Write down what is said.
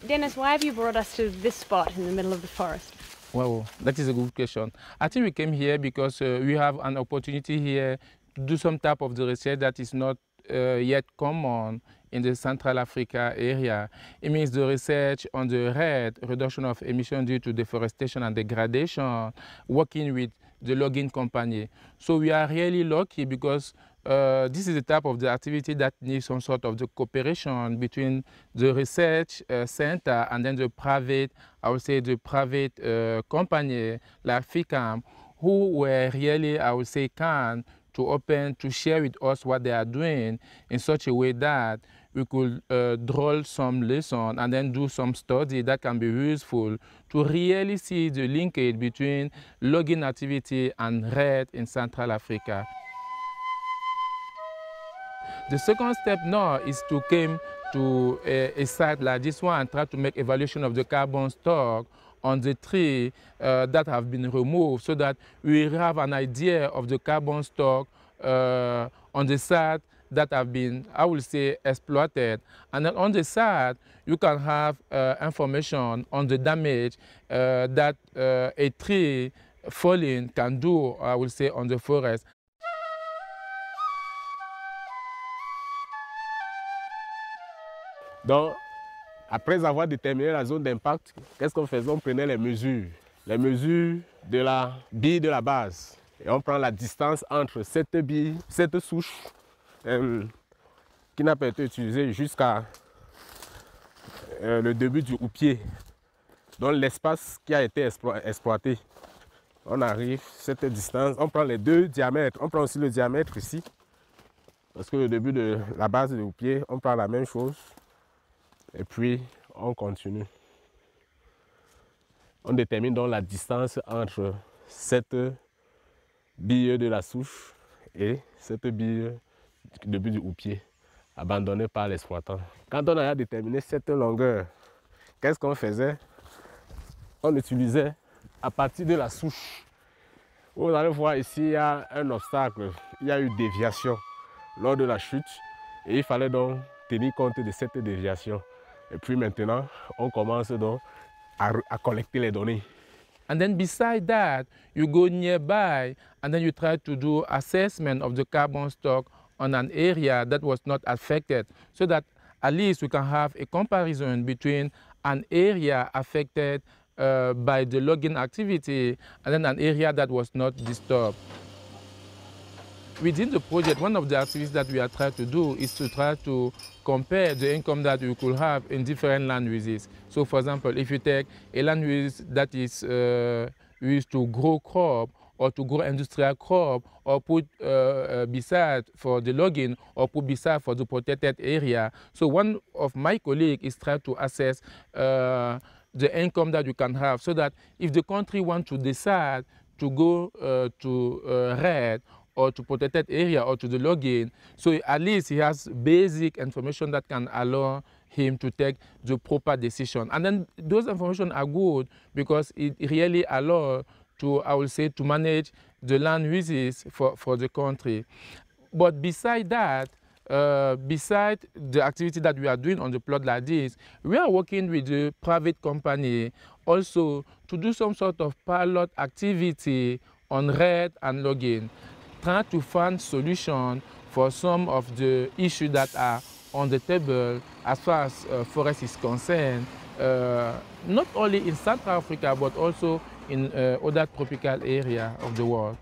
Dennis, why have you brought us to this spot in the middle of the forest? Well, that is a good question. I think we came here because we have an opportunity here to do some type of the research that is not yet common in the Central Africa area. It means the research on the reduction of emissions due to deforestation and degradation, working with the logging company. So we are really lucky because this is the type of the activity that needs some sort of the cooperation between the research center and then the private, I would say the private company like FICAM, who were really, I would say, kind to share with us what they are doing in such a way that we could draw some lesson and then do some study that can be useful to really see the linkage between logging activity and REDD in Central Africa. The second step now is to come to a site like this one and try to make evaluation of the carbon stock on the tree that have been removed so that we have an idea of the carbon stock on the site that have been, I will say, exploited. And then on the side, you can have information on the damage that a tree falling can do, I will say, on the forest. Donc, après avoir déterminé la zone d'impact, qu'est-ce qu'on faisait? On prenait les mesures de la bille de la base. Et on prend la distance entre cette bille, cette souche qui n'a pas été utilisée jusqu'à le début du houppier. Donc l'espace qui a été exploité. On arrive cette distance, on prend les deux diamètres. On prend aussi le diamètre ici. Parce que le début de la base du houppier, on prend la même chose. Et puis, on continue. On détermine donc la distance entre cette bille de la souche et cette bille du début du houppier, abandonnée par l'exploitant. Quand on a déterminé cette longueur, qu'est-ce qu'on faisait? On utilisait à partir de la souche. Vous allez voir ici, il y a un obstacle, il y a eu déviation lors de la chute et il fallait donc tenir compte de cette déviation. Et puis maintenant, on commence donc à collecter les données. And then beside that, you go nearby and then you try to do assessment of the carbon stock on an area that was not affected so that at least we can have a comparison between an area affected by the logging activity and then an area that was not disturbed. Within the project, one of the activities that we are trying to do is to try to compare the income that we could have in different land uses. So for example, if you take a land use that is used to grow crop or to grow industrial crop or put beside for the logging or put beside for the protected area. So one of my colleagues is trying to assess the income that you can have so that if the country wants to decide to go to REDD or to protected area or to the logging, so at least he has basic information that can allow him to take the proper decision. And then those information are good because it really allows to, I will say, to manage the land uses for the country. But beside that, beside the activity that we are doing on the plot like this, we are working with the private company also to do some sort of pilot activity on REDD and logging, trying to find solutions for some of the issues that are on the table as far as forest is concerned, not only in Central Africa, but also in other tropical areas of the world.